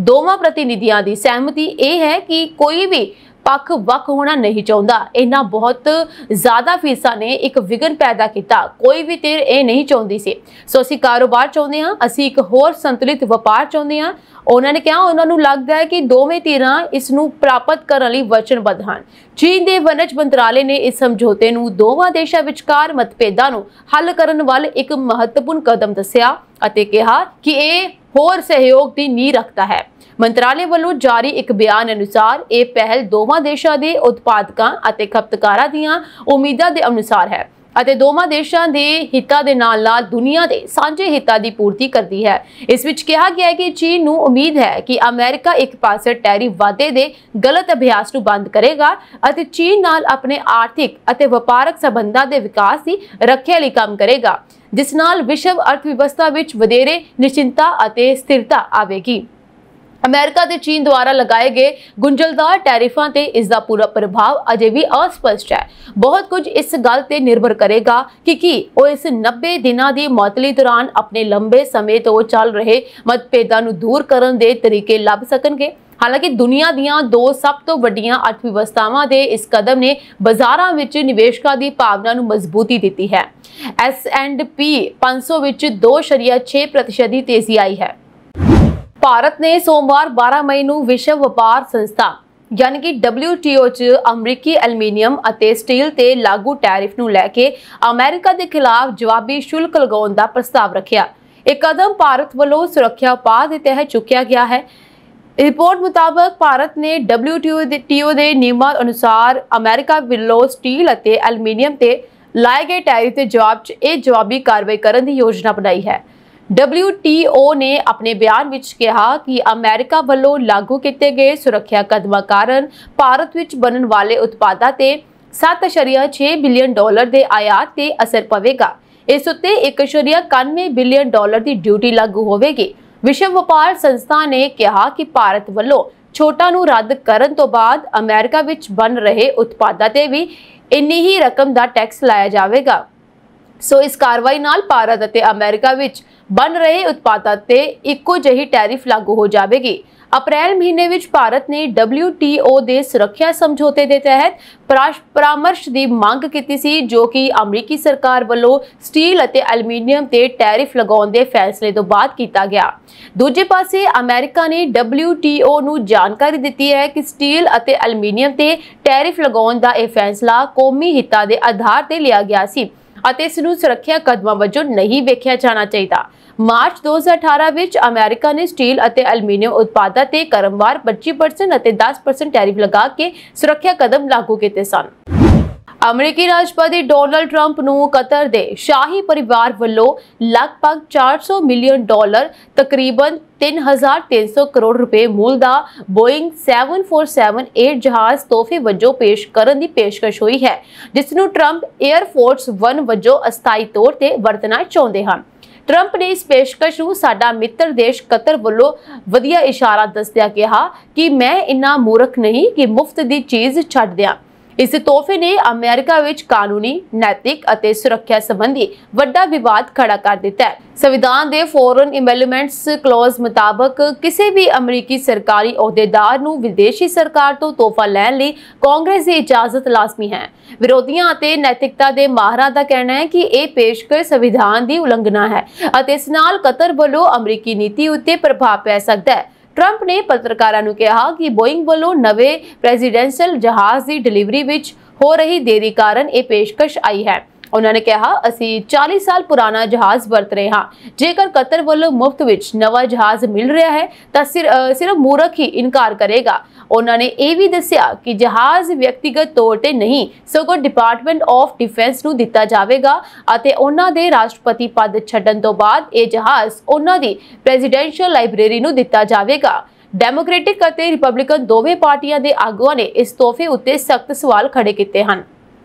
दोवां प्रतिनिधियों की सहमति यह है कि कोई भी पक्ष वख होना नहीं चाहता। इन्हां बहुत ज्यादा फीसां ने एक विघन पैदा किया, कोई भी धिर यह नहीं चाहती सी। सो असीं कारोबार चाहुंदे हां, असीं एक होर संतुलित व्यापार चाहुंदे हां। उन्होंने कहा उन्होंने लगता है कि दोवें धिरां इस नूं प्राप्त करने लई वचनबद्ध हैं। चीन के वनज मंत्रालय ने इस समझौते नूं दोवां देशां विचकार मतभेदां नूं हल करन वाल एक महत्वपूर्ण कदम दस्सिया अते कहा कि यह होर सहयोग की नींह रखता है। मंत्रालय वालों जारी एक बयान अनुसार यह पहल दोवां देशां दे उत्पादकां अते खपतकारां दीआं उम्मीदां दे अनुसार है ਅਤੇ ਦੋਵਾਂ ਦੇਸ਼ਾਂ ਦੇ ਹਿੱਤਾਂ ਦੇ ਨਾਲ-ਨਾਲ ਦੁਨੀਆ ਦੇ ਸਾਂਝੇ ਹਿੱਤਾਂ ਦੀ ਪੂਰਤੀ ਕਰਦੀ ਹੈ। ਇਸ ਵਿੱਚ ਕਿਹਾ ਗਿਆ ਹੈ ਕਿ ਚੀਨ ਨੂੰ ਉਮੀਦ ਹੈ ਕਿ ਅਮਰੀਕਾ ਇੱਕ ਪਾਸੇ ਟੈਰਿਫ ਵਾਧੇ ਦੇ ਗਲਤ ਅਭਿਆਸ ਨੂੰ ਬੰਦ ਕਰੇਗਾ ਅਤੇ ਚੀਨ ਨਾਲ ਆਪਣੇ ਆਰਥਿਕ ਅਤੇ ਵਪਾਰਕ ਸੰਬੰਧਾਂ ਦੇ ਵਿਕਾਸ ਦੀ ਰੱਖਿਆ ਲਈ ਕੰਮ ਕਰੇਗਾ, ਜਿਸ ਨਾਲ ਵਿਸ਼ਵ ਅਰਥਵਿਵਸਥਾ ਵਿੱਚ ਵਧੇਰੇ ਨਿਸ਼ਚਿੰਤਤਾ ਅਤੇ ਸਥਿਰਤਾ ਆਵੇਗੀ। अमेरिका ते चीन द्वारा लगाए गए गुंझलदार टैरिफां ते इसका पूरा प्रभाव अजे भी अस्पष्ट है। बहुत कुछ इस गल ते निर्भर करेगा कि वो इस 90 दिनों की मुअत्तली दौरान अपने लंबे समय तो चल रहे मतभेदां नूं दूर करन दे तरीके लभ सकणगे। हालांकि दुनिया दीयां 2 सब तो वड्डियां अर्थव्यवस्थावां दे इस कदम ने बाजारां विच निवेशकां दी भावना नूं मजबूती दित्ती है। S&P 500 विच 2.6% की तेजी आई है। भारत ने सोमवार 12 मई को विश्व व्यापार संस्था यानी कि WTO च अमरीकी एल्यूमीनियम ਅਤੇ ਸਟੀਲ ਤੇ ਲਾਗੂ ਟੈਰਿਫ ਨੂੰ ਲੈ ਕੇ ਅਮਰੀਕਾ ਦੇ ਖਿਲਾਫ ਜਵਾਬੀ ਸ਼ੁਲਕ ਲਗਾਉਣ ਦਾ ਪ੍ਰਸਤਾਵ ਰੱਖਿਆ। ਇਹ ਕਦਮ ਭਾਰਤ ਵੱਲੋਂ ਸੁਰੱਖਿਆ ਉਪਾਅ ਦੇ ਤਹਿਤ ਚੁੱਕਿਆ ਗਿਆ ਹੈ। रिपोर्ट मुताबिक भारत ने WTO ਦੇ ਨਿਯਮਾਂ ਅਨੁਸਾਰ ਅਮਰੀਕਾ ਵੱਲੋਂ ਸਟੀਲ ਅਤੇ ਐਲੂਮੀਨੀਅਮ ਤੇ ਲਾਏ ਗਏ ਟੈਰਿਫ ਦੇ ਜਵਾਬ 'ਚ ਇਹ ਜਵਾਬੀ ਕਾਰਵਾਈ ਕਰਨ ਦੀ ਯੋਜਨਾ ਬਣਾਈ ਹੈ। WTO ਨੇ ਆਪਣੇ ਬਿਆਨ ਵਿੱਚ ਕਿਹਾ ਕਿ ਅਮਰੀਕਾ ਵੱਲੋਂ ਲਾਗੂ ਕੀਤੇ ਗਏ ਸੁਰੱਖਿਆ ਕਦਮਾਂ ਕਾਰਨ ਭਾਰਤ ਵਿੱਚ ਬਣਨ ਵਾਲੇ ਉਤਪਾਦਾਂ ਤੇ $7.6 ਬਿਲੀਅਨ ਦੇ ਆਯਾਤ ਤੇ ਅਸਰ ਪਵੇਗਾ। ਇਸ ਉੱਤੇ $1.91 ਬਿਲੀਅਨ ਦੀ ਡਿਊਟੀ ਲਾਗੂ ਹੋਵੇਗੀ। ਵਿਸ਼ਵ ਵਪਾਰ ਸੰਸਥਾ ਨੇ ਕਿਹਾ ਕਿ ਭਾਰਤ ਵੱਲੋਂ ਛੋਟਾਂ ਨੂੰ ਰੱਦ ਕਰਨ ਤੋਂ ਬਾਅਦ ਅਮਰੀਕਾ ਵਿੱਚ ਬਣ ਰਹੇ ਉਤਪਾਦਾਂ ਤੇ ਵੀ ਇੰਨੀ ਹੀ ਰਕਮ ਦਾ ਟੈਕਸ ਲਾਇਆ ਜਾਵੇਗਾ। ਸੋ ਇਸ ਕਾਰਵਾਈ ਨਾਲ ਭਾਰਤ ਅਤੇ ਅਮਰੀਕਾ ਵਿੱਚ ਬਣ ਰਹੇ ਉਤਪਾਦਾਂ ਤੇ ਇੱਕੋ ਜਿਹੀ ਟੈਰਿਫ ਲਾਗੂ ਹੋ ਜਾਵੇਗੀ। ਅਪ੍ਰੈਲ ਮਹੀਨੇ ਵਿੱਚ ਭਾਰਤ ਨੇ WTO ਦੇ ਸੁਰੱਖਿਆ ਸਮਝੌਤੇ ਦੇ ਤਹਿਤ ਪਰਾਮਰਸ਼ ਦੀ ਮੰਗ ਕੀਤੀ ਸੀ, ਜੋ ਕਿ ਅਮਰੀਕੀ ਸਰਕਾਰ ਵੱਲੋਂ ਸਟੀਲ ਅਤੇ ਐਲੂਮੀਨੀਅਮ ਤੇ ਟੈਰਿਫ ਲਗਾਉਣ ਦੇ ਫੈਸਲੇ ਤੋਂ ਬਾਅਦ ਕੀਤਾ ਗਿਆ। ਦੂਜੇ ਪਾਸੇ ਅਮਰੀਕਾ ਨੇ WTO ਨੂੰ ਜਾਣਕਾਰੀ ਦਿੱਤੀ ਹੈ ਕਿ ਸਟੀਲ ਅਤੇ ਐਲੂਮੀਨੀਅਮ ਤੇ ਟੈਰਿਫ ਲਗਾਉਣ ਦਾ ਇਹ ਫੈਸਲਾ ਕੌਮੀ ਹਿੱਤਾਂ ਦੇ ਆਧਾਰ ਤੇ ਲਿਆ ਗਿਆ ਸੀ ਅਤੇ ਇਸ ਨੂੰ ਸੁਰੱਖਿਆ ਕਦਮਾਂ ਵਜੋਂ ਨਹੀਂ ਵੇਖਿਆ ਜਾਣਾ ਚਾਹੀਦਾ। ਮਾਰਚ 2018 ਵਿੱਚ ਅਮਰੀਕਾ ਨੇ ਸਟੀਲ ਅਤੇ ਐਲੂਮੀਨੀਅਮ ਉਤਪਾਦਾਂ ਤੇ ਕ੍ਰਮਵਾਰ 25% ਅਤੇ 10% ਟੈਰਿਫ ਲਗਾ ਕੇ ਸੁਰੱਖਿਆ ਕਦਮ ਲਾਗੂ ਕੀਤੇ ਸਨ। ਅਮਰੀਕੀ ਰਾਸ਼ਟਰਪਤੀ ਡੋਨਾਲਡ ਟਰੰਪ ਨੂੰ ਕਤਰ ਦੇ ਸ਼ਾਹੀ ਪਰਿਵਾਰ ਵੱਲੋਂ ਲਗਭਗ $400 ਮਿਲੀਅਨ ਤਕਰੀਬਨ 3,300 ਕਰੋੜ ਰੁਪਏ ਮੁੱਲ ਦਾ ਬੋਇੰਗ 747-8 ਜਹਾਜ਼ ਤੋਹਫੇ ਵਜੋਂ ਪੇਸ਼ ਕਰਨ ਦੀ ਪੇਸ਼ਕਸ਼ ਹੋਈ ਹੈ, ਜਿਸ ਨੂੰ ਟਰੰਪ 에ਅਰਫੋਰਸ 1 ਵਜੋਂ ਅਸਥਾਈ ਤੌਰ ਤੇ ਵਰਤਣਾ ਚਾਹੁੰਦੇ ਹਨ। ਟਰੰਪ ਨੇ ਇਸ ਪੇਸ਼ਕਸ਼ ਨੂੰ ਸਾਡਾ ਮਿੱਤਰ ਦੇਸ਼ ਕਤਰ ਵੱਲੋਂ ਵਧੀਆ ਇਸ਼ਾਰਾ ਦੱਸਦਿਆਂ ਕਿਹਾ ਕਿ ਮੈਂ ਇੰਨਾ ਮੂਰਖ ਨਹੀਂ ਕਿ ਮੁਫਤ ਦੀ ਚੀਜ਼ ਛੱਡ ਦਿਆਂ। ਇਸ ਤੋਹਫੇ ਨੇ ਅਮਰੀਕਾ ਵਿੱਚ ਕਾਨੂੰਨੀ, ਨੈਤਿਕ ਅਤੇ ਸੁਰੱਖਿਆ ਸੰਬੰਧੀ ਵੱਡਾ ਵਿਵਾਦ ਖੜਾ ਕਰ ਦਿੱਤਾ ਹੈ। ਸੰਵਿਧਾਨ ਦੇ ਫੋਰਨ ਇਨਵੈਸਟਮੈਂਟਸ ਕਲੌਜ਼ ਮੁਤਾਬਕ ਕਿਸੇ ਵੀ ਅਮਰੀਕੀ ਸਰਕਾਰੀ ਅਹੁਦੇਦਾਰ ਨੂੰ ਵਿਦੇਸ਼ੀ ਸਰਕਾਰ ਤੋਂ ਤੋਹਫਾ ਲੈਣ ਲਈ ਕਾਂਗਰਸ ਦੀ ਇਜਾਜ਼ਤ ਲਾਜ਼ਮੀ ਹੈ। ਵਿਰੋਧੀਆਂ ਅਤੇ ਨੈਤਿਕਤਾ ਦੇ ਮਾਹਰਾਂ ਦਾ ਕਹਿਣਾ ਹੈ ਕਿ ਇਹ ਪੇਸ਼ਕਸ਼ ਸੰਵਿਧਾਨ ਦੀ ਉਲੰਘਣਾ ਹੈ ਅਤੇ ਇਸ ਨਾਲ ਕਤਰ ਵੱਲੋਂ ਅਮਰੀਕੀ ਨੀਤੀ ਉੱਤੇ ਪ੍ਰਭਾਵ ਪੈ ਸਕਦਾ ਹੈ। ਟਰੰਪ ਨੇ ਪੱਤਰਕਾਰਾਂ ਨੂੰ ਕਿਹਾ ਕਿ ਬੋਇੰਗ ਵੱਲੋਂ ਨਵੇਂ ਪ੍ਰੈਜ਼ੀਡੈਂਸ਼ੀਅਲ ਜਹਾਜ਼ ਦੀ ਡਿਲੀਵਰੀ ਵਿੱਚ ਹੋ ਰਹੀ ਦੇਰੀ ਕਾਰਨ ਇਹ ਪੇਸ਼ਕਸ਼ ਆਈ ਹੈ। ਉਹਨਾਂ ਨੇ ਕਿਹਾ, ਅਸੀਂ 40 ਸਾਲ ਪੁਰਾਣਾ ਜਹਾਜ਼ ਵਰਤ ਰਹੇ ਹਾਂ। ਜੇਕਰ ਕਤਰ ਵੱਲੋਂ ਮੁਫਤ ਵਿੱਚ ਨਵਾਂ ਜਹਾਜ਼ ਮਿਲ ਰਿਹਾ ਹੈ ਤਾਂ ਸਿਰਫ ਮੂਰਖ ਹੀ ਇਨਕਾਰ ਕਰੇਗਾ। ਉਹਨਾਂ ਨੇ ਇਹ ਵੀ ਦੱਸਿਆ ਕਿ ਜਹਾਜ਼ ਵਿਅਕਤੀਗਤ ਤੌਰ ਤੇ ਨਹੀਂ ਸਗੋਂ ਡਿਪਾਰਟਮੈਂਟ ਆਫ ਡਿਫੈਂਸ ਨੂੰ ਦਿੱਤਾ ਜਾਵੇਗਾ ਅਤੇ ਉਹਨਾਂ ਦੇ ਰਾਸ਼ਟਰਪਤੀ ਪਦ ਛੱਡਣ ਤੋਂ ਬਾਅਦ ਇਹ ਜਹਾਜ਼ ਉਹਨਾਂ ਦੀ ਪ੍ਰੈਜ਼ੀਡੈਂਸ਼ੀਅਲ ਲਾਇਬ੍ਰੇਰੀ ਨੂੰ ਦਿੱਤਾ ਜਾਵੇਗਾ। ਡੈਮੋਕ੍ਰੈਟਿਕ ਅਤੇ ਰਿਪਬਲਿਕਨ ਦੋਵੇਂ ਪਾਰਟੀਆਂ ਦੇ ਆਗੂਆਂ ਨੇ ਇਸ ਤੋਹਫੇ ਉੱਤੇ ਸਖਤ ਸਵਾਲ ਖੜੇ ਕੀਤੇ ਹਨ।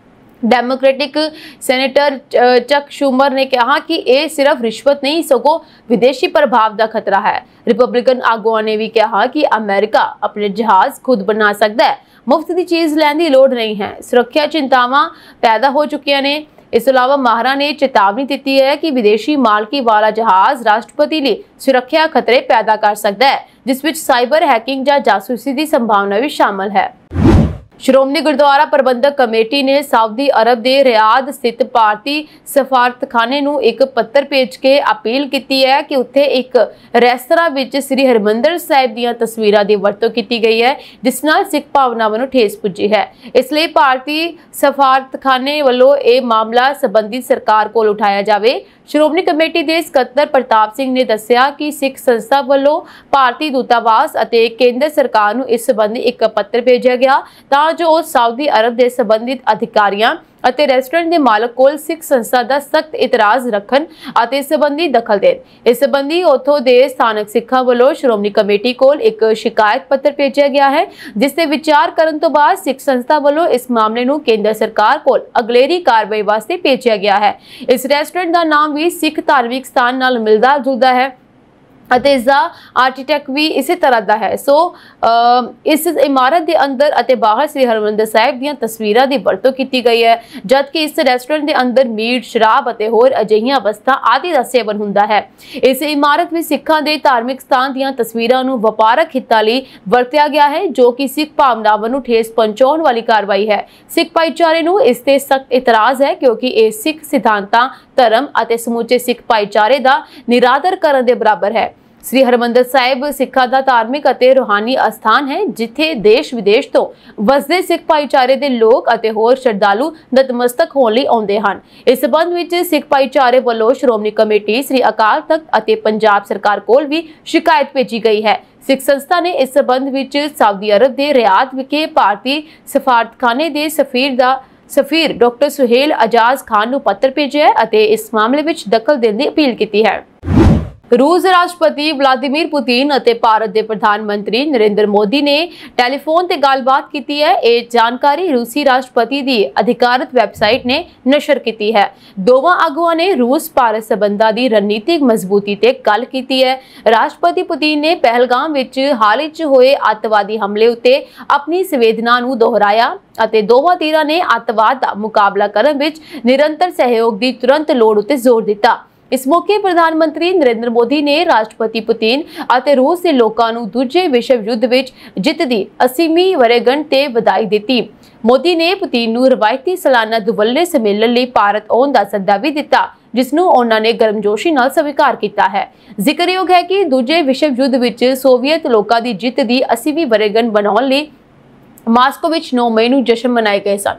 ਡੈਮੋਕ੍ਰੈਟਿਕ ਸੈਨੇਟਰ ਚੱਕ ਸ਼ੂਮਰ ਨੇ ਕਿਹਾ ਕਿ ਇਹ ਸਿਰਫ ਰਿਸ਼ਵਤ ਨਹੀਂ ਸਗੋਂ ਵਿਦੇਸ਼ੀ ਪ੍ਰਭਾਵ ਦਾ ਖਤਰਾ ਹੈ। ਰਿਪਬਲਿਕਨ ਆਗੂਆਂ ਨੇ ਵੀ ਕਿਹਾ ਕਿ ਅਮਰੀਕਾ ਆਪਣੇ ਜਹਾਜ਼ ਖੁਦ ਬਣਾ ਸਕਦਾ ਹੈ, ਮੁਫਤ ਦੀ ਚੀਜ਼ ਲੈਣ ਦੀ ਲੋੜ ਨਹੀਂ ਹੈ। ਸੁਰੱਖਿਆ ਚਿੰਤਾਵਾਂ ਪੈਦਾ ਹੋ ਚੁੱਕੀਆਂ ਨੇ। ਇਸ ਤੋਂ ਇਲਾਵਾ ਮਾਹਰਾਂ ਨੇ ਚੇਤਾਵਨੀ ਦਿੱਤੀ ਹੈ ਕਿ ਵਿਦੇਸ਼ੀ ਮਾਲਕੀ ਵਾਲਾ ਜਹਾਜ਼ ਰਾਸ਼ਟਰਪਤੀ ਲਈ ਸੁਰੱਖਿਆ ਖਤਰੇ ਪੈਦਾ ਕਰ ਸਕਦਾ ਹੈ, ਜਿਸ ਵਿੱਚ ਸਾਈਬਰ ਹੈਕਿੰਗ ਜਾਂ ਜਾਸੂਸੀ ਦੀ ਸੰਭਾਵਨਾ ਵੀ ਸ਼ਾਮਲ ਹੈ। ਸ਼੍ਰੋਮਣੀ ਗੁਰਦੁਆਰਾ ਪ੍ਰਬੰਧਕ ਕਮੇਟੀ ਨੇ ਸਾਊਦੀ ਅਰਬ ਦੇ ਰਿਆਦ ਸਥਿਤ ਭਾਰਤੀ ਸਫਾਰਤਖਾਨੇ ਨੂੰ ਇੱਕ ਪੱਤਰ ਭੇਜ ਕੇ ਅਪੀਲ ਕੀਤੀ ਹੈ ਕਿ ਉੱਥੇ ਇੱਕ ਰੈਸਤਰਾਂ ਵਿੱਚ ਸ੍ਰੀ ਹਰਿਮੰਦਰ ਸਾਹਿਬ ਦੀਆਂ ਤਸਵੀਰਾਂ ਦੀ ਵਰਤੋਂ ਕੀਤੀ ਗਈ ਹੈ, ਜਿਸ ਨਾਲ ਸਿੱਖ ਭਾਵਨਾਵਾਂ ਨੂੰ ਠੇਸ ਪੁੱਜੀ ਹੈ। ਇਸ ਲਈ ਭਾਰਤੀ ਸਫਾਰਤਖਾਨੇ ਵੱਲੋਂ ਇਹ ਮਾਮਲਾ ਸੰਬੰਧਿਤ ਸਰਕਾਰ ਕੋਲ ਉਠਾਇਆ ਜਾਵੇ। ਸ਼੍ਰੋਮਣੀ ਕਮੇਟੀ ਦੇ ਸਕੱਤਰ ਪ੍ਰਤਾਪ ਸਿੰਘ ਨੇ ਦੱਸਿਆ ਕਿ ਸਿੱਖ ਸੰਸਥਾ ਵੱਲੋਂ ਭਾਰਤੀ ਦੂਤਾਵਾਸ ਅਤੇ ਕੇਂਦਰ ਸਰਕਾਰ ਨੂੰ ਇਸ ਸੰਬੰਧੀ ਇੱਕ ਪੱਤਰ ਭੇਜਿਆ ਗਿਆ ਤਾਂ ਜੋ ਉਹ ਸਾਊਦੀ ਅਰਬ ਦੇ ਸੰਬੰਧਿਤ ਅਧਿਕਾਰੀਆਂ ਅਤੇ ਰੈਸਟੋਰੈਂਟ ਦੇ ਮਾਲਕ ਕੋਲ ਸਿੱਖ ਸੰਸਥਾ ਦਾ ਸਖਤ ਇਤਰਾਜ਼ ਰੱਖਣ ਅਤੇ ਇਸ ਸੰਬੰਧੀ ਦਖਲ ਦੇਣ। ਇਸ ਸੰਬੰਧੀ ਉੱਥੋਂ ਦੇ ਸਥਾਨਕ ਸਿੱਖਾਂ ਵੱਲੋਂ ਸ਼੍ਰੋਮਣੀ ਕਮੇਟੀ ਕੋਲ ਇੱਕ ਸ਼ਿਕਾਇਤ ਪੱਤਰ ਭੇਜਿਆ ਗਿਆ ਹੈ, ਜਿਸ ਤੇ ਵਿਚਾਰ ਕਰਨ ਤੋਂ ਬਾਅਦ ਸਿੱਖ ਸੰਸਥਾ ਵੱਲੋਂ ਇਸ ਮਾਮਲੇ ਨੂੰ ਕੇਂਦਰ ਸਰਕਾਰ ਕੋਲ ਅਗਲੇਰੀ ਕਾਰਵਾਈ ਵਾਸਤੇ ਭੇਜਿਆ ਗਿਆ ਹੈ। ਇਸ ਰੈਸਟੋਰੈਂਟ ਦਾ ਨਾਮ ਵੀ ਸਿੱਖ ਧਾਰਮਿਕ ਸਥਾਨ ਨਾਲ ਮਿਲਦਾ ਜੁਲਦਾ ਹੈ ਅਤੇ ਇਸ ਦਾ ਆਰਕੀਟੈਕਟ ਵੀ ਇਸੇ ਤਰ੍ਹਾਂ ਦਾ ਹੈ। ਸੋ ਇਸ ਇਮਾਰਤ ਦੇ ਅੰਦਰ ਅਤੇ ਬਾਹਰ ਸ੍ਰੀ ਹਰਿਮੰਦਰ ਸਾਹਿਬ ਦੀਆਂ ਤਸਵੀਰਾਂ ਦੀ ਵਰਤੋਂ ਕੀਤੀ ਗਈ ਹੈ, ਜਦਕਿ ਇਸ ਰੈਸਟੋਰੈਂਟ ਦੇ ਅੰਦਰ ਮੀਟ, ਸ਼ਰਾਬ ਅਤੇ ਹੋਰ ਅਜਿਹੀਆਂ ਵਸਤਾਂ ਆਦਿ ਦਾ ਸੇਵਨ ਹੁੰਦਾ ਹੈ। ਇਸ ਇਮਾਰਤ ਵਿੱਚ ਸਿੱਖਾਂ ਦੇ ਧਾਰਮਿਕ ਸਥਾਨ ਦੀਆਂ ਤਸਵੀਰਾਂ ਨੂੰ ਵਪਾਰਕ ਹਿੱਤਾਂ ਲਈ ਵਰਤਿਆ ਗਿਆ ਹੈ, ਜੋ ਕਿ ਸਿੱਖ ਭਾਵਨਾਵਾਂ ਨੂੰ ਠੇਸ ਪਹੁੰਚਾਉਣ ਵਾਲੀ ਕਾਰਵਾਈ ਹੈ। ਸਿੱਖ ਭਾਈਚਾਰੇ ਨੂੰ ਇਸ ਤੇ ਸਖਤ ਇਤਰਾਜ਼ ਹੈ, ਕਿਉਂਕਿ ਇਹ ਸਿੱਖ ਸਿਧਾਂਤਾਂ, ਧਰਮ ਅਤੇ ਸਮੁੱਚੇ ਸਿੱਖ ਭਾਈਚਾਰੇ ਦਾ ਨਿਰਾਦਰ ਕਰਨ ਦੇ ਬਰਾਬਰ ਹੈ। ਸ੍ਰੀ ਹਰਿਮੰਦਰ ਸਾਹਿਬ ਸਿੱਖਾਂ ਦਾ ਧਾਰਮਿਕ ਅਤੇ ਰੂਹਾਨੀ ਅਸਥਾਨ ਹੈ, ਜਿੱਥੇ ਦੇਸ਼ ਵਿਦੇਸ਼ ਤੋਂ ਵਸਦੇ ਸਿੱਖ ਭਾਈਚਾਰੇ ਦੇ ਲੋਕ ਅਤੇ ਹੋਰ ਸ਼ਰਧਾਲੂ ਨਤਮਸਤਕ ਹੋਣ ਲਈ ਆਉਂਦੇ ਹਨ। ਇਸ ਸਬੰਧ ਵਿੱਚ ਸਿੱਖ ਭਾਈਚਾਰੇ ਵੱਲੋਂ ਸ਼੍ਰੋਮਣੀ ਕਮੇਟੀ, ਸ੍ਰੀ ਅਕਾਲ ਤਖਤ ਅਤੇ ਪੰਜਾਬ ਸਰਕਾਰ ਕੋਲ ਵੀ ਸ਼ਿਕਾਇਤ ਭੇਜੀ ਗਈ ਹੈ। ਸਿੱਖ ਸੰਸਥਾ ਨੇ ਇਸ ਸਬੰਧ ਵਿੱਚ ਸਾਊਦੀ ਅਰਬ ਦੇ ਰਿਆਦ ਵਿਖੇ ਭਾਰਤੀ ਸਫਾਰਤਖਾਨੇ ਦੇ ਸਫੀਰ ਡਾਕਟਰ ਸੁਹੇਲ ਅਜਾਜ਼ ਖਾਨ ਨੂੰ ਪੱਤਰ ਭੇਜਿਆ ਹੈ ਅਤੇ ਇਸ ਮਾਮਲੇ ਵਿੱਚ ਦਖਲ ਦੇਣ ਦੀ ਅਪੀਲ ਕੀਤੀ ਹੈ। रूस राष्ट्रपति व्लादिमीर पुतिन ਅਤੇ ਭਾਰਤ ਦੇ ਪ੍ਰਧਾਨ ਮੰਤਰੀ ਨਰਿੰਦਰ ਮੋਦੀ ਨੇ ਟੈਲੀਫੋਨ ਤੇ ਗੱਲਬਾਤ ਕੀਤੀ ਹੈ। ਇਹ ਜਾਣਕਾਰੀ ਰੂਸੀ ਰਾਸ਼ਟਰਪਤੀ ਦੀ ਅਧਿਕਾਰਤ ਵੈਬਸਾਈਟ ਨੇ ਨਸ਼ਰ ਕੀਤੀ ਹੈ। ਦੋਵਾਂ ਆਗੂਆਂ ਨੇ ਰੂਸ ਭਾਰਤ ਸਬੰਧਾਂ ਦੀ ਰਣਨੀਤਿਕ ਮਜ਼ਬੂਤੀ ਤੇ ਗੱਲ ਕੀਤੀ ਹੈ। ਰਾਸ਼ਟਰਪਤੀ ਪੁਤਿਨ ਨੇ ਪਹਿਲਗਾਮ ਵਿੱਚ ਹਾਲ ਹੀ 'ਚ ਹੋਏ ਅੱਤਵਾਦੀ ਹਮਲੇ ਉੱਤੇ ਆਪਣੀ ਸੰਵੇਦਨਾ ਨੂੰ ਦੁਹਰਾਇਆ ਅਤੇ ਦੋਵਾਂ ਧਿਰਾਂ ਨੇ ਅੱਤਵਾਦ ਦਾ ਮੁਕਾਬਲਾ ਕਰਨ ਵਿੱਚ ਨਿਰੰਤਰ ਸਹਿਯੋਗ ਦੀ ਤੁਰੰਤ ਲੋੜ ਉੱਤੇ ਜ਼ੋਰ ਦਿੱਤਾ। ਇਸ ਮੌਕੇ ਪ੍ਰਧਾਨ ਮੰਤਰੀ ਨਰਿੰਦਰ ਮੋਦੀ ਨੇ ਰਾਸ਼ਟਰਪਤੀ ਪੁਤਿਨ ਅਤੇ ਰੂਸ ਦੇ ਲੋਕਾਂ ਨੂੰ ਦੂਜੇ ਵਿਸ਼ਵ ਯੁੱਧ ਵਿੱਚ ਜਿੱਤ ਦੀ 80ਵੀਂ ਵਰ੍ਹੇਗੰਢ ਤੇ ਵਧਾਈ ਦਿੱਤੀ। ਮੋਦੀ ਨੇ ਪੁਤਿਨ ਨੂੰ ਰਵਾਇਤੀ ਸਾਲਾਨਾ ਦੁਵੱਲੇ ਸੰਮੇਲਨ ਲਈ ਭਾਰਤ ਆਉਣ ਦਾ ਸੱਦਾ ਵੀ ਦਿੱਤਾ, ਜਿਸ ਨੂੰ ਉਹਨਾਂ ਨੇ ਗਰਮਜੋਸ਼ੀ ਨਾਲ ਸਵੀਕਾਰ ਕੀਤਾ ਹੈ। ਜ਼ਿਕਰਯੋਗ ਹੈ ਕਿ ਦੂਜੇ ਵਿਸ਼ਵ ਯੁੱਧ ਵਿੱਚ ਸੋਵੀਅਤ ਲੋਕਾਂ ਦੀ ਜਿੱਤ ਦੀ 80ਵੀਂ ਵਰ੍ਹੇਗੰਢ ਮਨਾਉਣ ਲਈ ਮਾਸਕੋ ਵਿੱਚ 9 ਮਈ ਨੂੰ ਜਸ਼ਨ ਮਨਾਏ ਗਏ ਸਨ।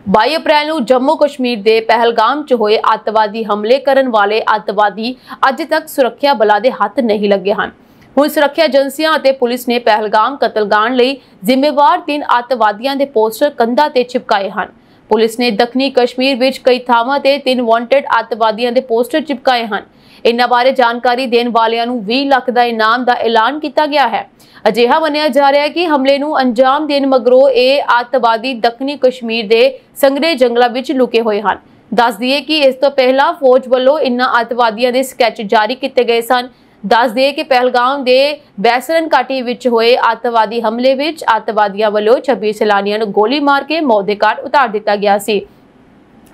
22 ਅਪ੍ਰੈਲ ਨੂੰ ਜੰਮੂ ਕਸ਼ਮੀਰ ਦੇ ਪਹਿਲਗਾਮ 'ਚ ਹੋਏ ਅੱਤਵਾਦੀ ਹਮਲੇ ਕਰਨ ਵਾਲੇ ਅੱਤਵਾਦੀ ਅੱਜ ਤੱਕ ਸੁਰੱਖਿਆ ਬਲਾਂ ਦੇ ਹੱਥ ਨਹੀਂ ਲੱਗੇ ਹਨ। ਹੁਣ ਸੁਰੱਖਿਆ ਏਜੰਸੀਆਂ ਅਤੇ ਪੁਲਿਸ ਨੇ ਪਹਿਲਗਾਮ ਕਤਲकांड ਲਈ ਜ਼ਿੰਮੇਵਾਰ 3 ਅੱਤਵਾਦੀਆਂ ਦੇ ਪੋਸਟਰ ਕੰਧਾਂ ਤੇ ਚਿਪਕਾਏ ਹਨ। ਪੁਲਿਸ ਨੇ ਦੱਖਣੀ ਕਸ਼ਮੀਰ ਵਿੱਚ ਕਈ ਥਾਵਾਂ ਤੇ 3 ਵਾਂਟਡ ਅੱਤਵਾਦੀਆਂ ਦੇ ਪੋਸਟਰ ਚਿਪਕਾਏ ਹਨ। ਇਨ੍ਹਾਂ ਬਾਰੇ ਜਾਣਕਾਰੀ ਦੇਣ ਵਾਲਿਆਂ ਨੂੰ 20 ਲੱਖ ਦਾ ਇਨਾਮ ਦਾ ਐਲਾਨ ਕੀਤਾ ਗਿਆ ਹੈ। ਅਜਿਹਾ ਮੰਨਿਆ ਜਾ ਰਿਹਾ ਹੈ ਕਿ ਹਮਲੇ ਨੂੰ ਅੰਜਾਮ ਦੇਣ ਮਗਰੋਂ ਇਹ ਅੱਤਵਾਦੀ ਦੱਖਣੀ ਕਸ਼ਮੀਰ ਦੇ ਸੰਘਣੇ ਜੰਗਲਾਂ ਵਿੱਚ ਲੁਕੇ ਹੋਏ ਹਨ। ਦੱਸ ਦਈਏ ਕਿ ਇਸ ਤੋਂ ਪਹਿਲਾਂ ਫੌਜ ਵੱਲੋਂ ਇਨ੍ਹਾਂ ਅੱਤਵਾਦੀਆਂ ਦੇ ਸਕੈਚ ਜਾਰੀ ਕੀਤੇ ਗਏ ਸਨ। ਦੱਸ ਦਈਏ ਕਿ ਪਹਿਲਗਾਮ ਦੇ ਬੈਸਰਨ ਘਾਟੀ ਵਿੱਚ ਹੋਏ ਅੱਤਵਾਦੀ ਹਮਲੇ ਵਿੱਚ ਅੱਤਵਾਦੀਆਂ ਵੱਲੋਂ 26 ਸੈਲਾਨੀਆਂ ਨੂੰ ਗੋਲੀ ਮਾਰ ਕੇ ਮੌਤ ਦੇ ਘਾਟ ਉਤਾਰ ਦਿੱਤਾ ਗਿਆ ਸੀ।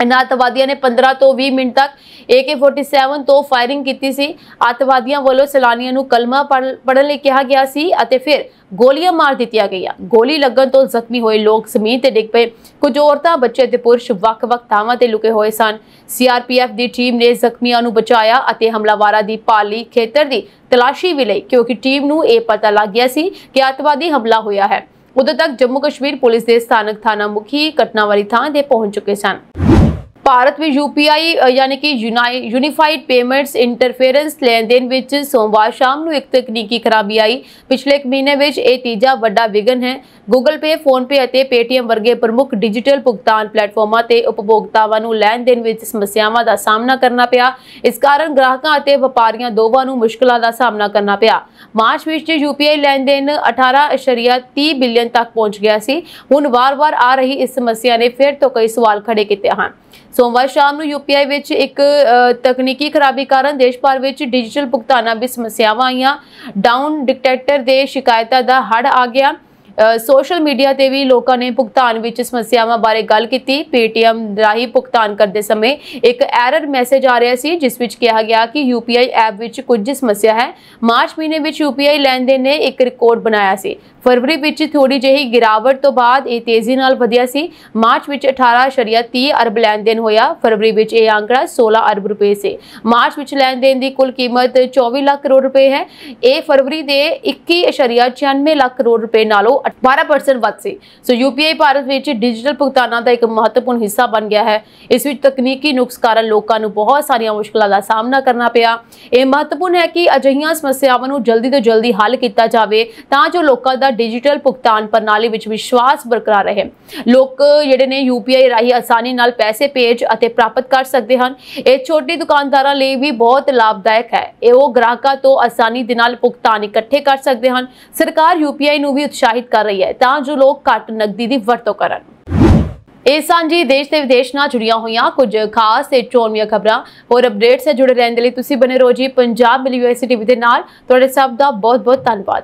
ਇਨ੍ਹਾਂ ਅੱਤਵਾਦੀਆਂ ਨੇ 15 ਤੋਂ 20 ਮਿੰਟ ਤੱਕ AK-47 ਤੋਂ ਫਾਇਰਿੰਗ ਕੀਤੀ ਸੀ। ਅੱਤਵਾਦੀਆਂ ਵੱਲੋਂ ਸੈਲਾਨੀਆਂ ਨੂੰ ਕਲਮਾ ਪੜ੍ਹਨ ਲਈ ਕਿਹਾ ਗਿਆ ਸੀ ਅਤੇ ਫਿਰ ਗੋਲੀਆਂ ਮਾਰ ਦਿੱਤੀਆਂ ਗਈਆਂ। ਗੋਲੀ ਲੱਗਣ ਤੋਂ ਜ਼ਖਮੀ ਹੋਏ ਲੋਕ ਜ਼ਮੀਨ ਤੇ ਡਿੱਗ ਪਏ। ਕੁਝ ਔਰਤਾਂ, ਬੱਚੇ ਤੇ ਪੁਰਸ਼ ਵੱਖ-ਵੱਖ ਥਾਵਾਂ ਤੇ ਲੁਕੇ ਹੋਏ ਸਨ। CRPF ਦੀ ਟੀਮ ਨੇ ਜ਼ਖਮੀਆਂ ਨੂੰ ਬਚਾਇਆ ਅਤੇ ਹਮਲਾਵਰਾਂ ਦੀ ਭਾਲੀ ਖੇਤਰ ਦੀ ਤਲਾਸ਼ੀ ਵੀ ਲਈ, ਕਿਉਂਕਿ ਟੀਮ ਨੂੰ ਇਹ ਪਤਾ ਲੱਗ ਗਿਆ ਸੀ ਕਿ ਅੱਤਵਾਦੀ ਹਮਲਾ ਹੋਇਆ ਹੈ। ਉਦੋਂ ਤੱਕ ਜੰਮੂ ਕਸ਼ਮੀਰ ਪੁਲਿਸ ਦੇ ਸਥਾਨਕ ਥਾਣਾ ਮੁਖੀ ਘਟਨਾ ਵਾਲੀ ਥਾਂ ਤੇ ਪਹੁੰਚ ਚੁੱਕੇ ਸਨ। ਭਾਰਤ ਵਿੱਚ UPI यानी कि यूनिफाइड पेमेंट्स इंटरफेरेंस लेन-देन ਵਿੱਚ सोमवार शाम ਨੂੰ ਇੱਕ ਤਕਨੀਕੀ ਖਰਾਬੀ ਆਈ। ਪਿਛਲੇ ਇੱਕ ਮਹੀਨੇ ਵਿੱਚ ਇਹ ਤੀਜਾ ਵੱਡਾ ਵਿਘਨ ਹੈ। Google Pay, PhonePe ਅਤੇ Paytm ਵਰਗੇ ਪ੍ਰਮੁੱਖ ਡਿਜੀਟਲ ਭੁਗਤਾਨ ਪਲੇਟਫਾਰਮਾਂ ਤੇ ਉਪਭੋਗਤਾਵਾਂ ਨੂੰ ਲੈਣ-ਦੇਣ ਵਿੱਚ ਸਮੱਸਿਆਵਾਂ ਦਾ ਸਾਹਮਣਾ ਕਰਨਾ ਪਿਆ। ਇਸ ਕਾਰਨ ਗ੍ਰਾਹਕਾਂ ਅਤੇ ਵਪਾਰੀਆਂ ਦੋਵਾਂ ਨੂੰ ਮੁਸ਼ਕਲਾਂ ਦਾ ਸਾਹਮਣਾ ਕਰਨਾ ਪਿਆ। ਮਾਰਚ ਵਿੱਚ UPI ਲੈਣ-ਦੇਣ 18.30 ਬਿਲੀਅਨ ਤੱਕ ਪਹੁੰਚ ਗਿਆ ਸੀ। ਹੁਣ ਵਾਰ-ਵਾਰ ਆ ਰਹੀ ਇਸ ਸਮੱਸਿਆ ਨੇ ਫਿਰ ਤੋਂ ਕਈ ਸਵਾਲ ਖੜੇ ਕੀਤੇ ਹਨ। सोमवार शाम ਨੂੰ UPI ਵਿੱਚ ਇੱਕ ਤਕਨੀਕੀ ਖਰਾਬੀ ਕਾਰਨ ਦੇਸ਼ ਭਰ ਵਿੱਚ ਡਿਜੀਟਲ ਭੁਗਤਾਨਾਂ ਵਿੱਚ ਸਮੱਸਿਆਵਾਂ ਆਈਆਂ। ਡਾਊਨ ਡਿਟੈਕਟਰ ਦੇ ਸ਼ਿਕਾਇਤਾਂ ਦਾ ਹੜ੍ਹ ਆ ਗਿਆ। सोशल मीडिया ਤੇ ਵੀ ਲੋਕਾਂ ਨੇ ਭੁਗਤਾਨ ਵਿੱਚ ਸਮੱਸਿਆਵਾਂ ਬਾਰੇ ਗੱਲ ਕੀਤੀ। Paytm ਰਾਹੀਂ ਭੁਗਤਾਨ ਕਰਦੇ ਸਮੇਂ ਇੱਕ ਐਰਰ ਮੈਸੇਜ ਆ ਰਿਹਾ ਸੀ, ਜਿਸ ਵਿੱਚ ਕਿਹਾ ਗਿਆ ਕਿ UPI ਐਪ ਵਿੱਚ ਕੁਝ ਸਮੱਸਿਆ ਹੈ। ਮਾਰਚ ਮਹੀਨੇ ਵਿੱਚ UPI ਲੈਣ-ਦੇਣ ਨੇ ਇੱਕ ਰਿਕਾਰਡ ਬਣਾਇਆ ਸੀ। ਫਰਵਰੀ ਵਿੱਚ ਥੋੜੀ ਜਿਹੀ ਗਿਰਾਵਟ ਤੋਂ ਬਾਅਦ ਇਹ ਤੇਜ਼ੀ ਨਾਲ ਵਧਿਆ ਸੀ। ਮਾਰਚ ਵਿੱਚ 18.30 ਅਰਬ ਲੈਣ-ਦੇਣ ਹੋਇਆ। ਫਰਵਰੀ ਵਿੱਚ ਇਹ ਅੰਕੜਾ 16 ਅਰਬ ਰੁਪਏ ਸੀ। ਮਾਰਚ ਵਿੱਚ ਲੈਣ-ਦੇਣ ਦੀ ਕੁੱਲ ਕੀਮਤ 24 ਲੱਖ ਕਰੋੜ ਰੁਪਏ ਹੈ। ਇਹ ਫਰਵਰੀ ਦੇ 21.96 ਲੱਖ ਕਰੋੜ ਰੁਪਏ ਨਾਲੋਂ 12% ਵੱਧ ਸੀ। ਸੋ UPI ਭਾਰਤ ਵਿੱਚ ਡਿਜੀਟਲ ਭੁਗਤਾਨਾਂ ਦਾ ਇੱਕ ਮਹੱਤਵਪੂਰਨ ਹਿੱਸਾ ਬਣ ਗਿਆ ਹੈ। ਇਸ ਵਿੱਚ ਤਕਨੀਕੀ ਨੁਕਸ ਕਾਰਨ ਲੋਕਾਂ ਨੂੰ ਬਹੁਤ ਸਾਰੀਆਂ ਮੁਸ਼ਕਲਾਂ ਦਾ ਸਾਹਮਣਾ ਕਰਨਾ ਪਿਆ। ਇਹ ਮਹੱਤਵਪੂਰਨ ਹੈ ਕਿ ਅਜਿਹੀਆਂ ਸਮੱਸਿਆਵਾਂ ਨੂੰ ਜਲਦੀ ਤੋਂ ਜਲਦੀ ਹੱਲ ਕੀਤਾ ਜਾਵੇ ਤਾਂ ਜੋ ਲੋਕਾਂ ਦਾ डिजिटल भुगतान प्रणाली विच विश्वास बरकरार रहे। लोग जिहड़े ने UPI राही आसानी नाल पैसे भेज अते प्राप्त कर सकते हैं। ये छोटे दुकानदारां लई भी बहुत लाभदायक है। वो ग्राहकां तो आसानी दे नाल भुगतान इकट्ठे कर सकते हैं। सरकार UPI नूं भी उत्साहित कर रही है तां जो लोग घੱਟ नगदी दी वरतों करन। ਇਹ ਸਾਂਝੀ ਦੇਸ਼ ਤੇ ਵਿਦੇਸ਼ ਨਾਲ ਜੁੜੀਆਂ ਹੋਈਆਂ ਕੁਝ ਖਾਸ ਤੇ ਚੋਣਵੀਆਂ ਖਬਰਾਂ ਹੋਰ ਅਪਡੇਟਸ ਨਾਲ ਜੁੜੇ ਰਹਿਣ ਦੇ ਲਈ ਤੁਸੀਂ ਬਨੇ ਰਹੋ ਜੀ ਪੰਜਾਬ ਮਿਲੀ ਯੂਐਸਏ ਟੀਵੀ ਦੇ ਨਾਲ। ਤੁਹਾਡੇ ਸਭ ਦਾ ਬਹੁਤ ਬਹੁਤ ਧੰਨਵਾਦ।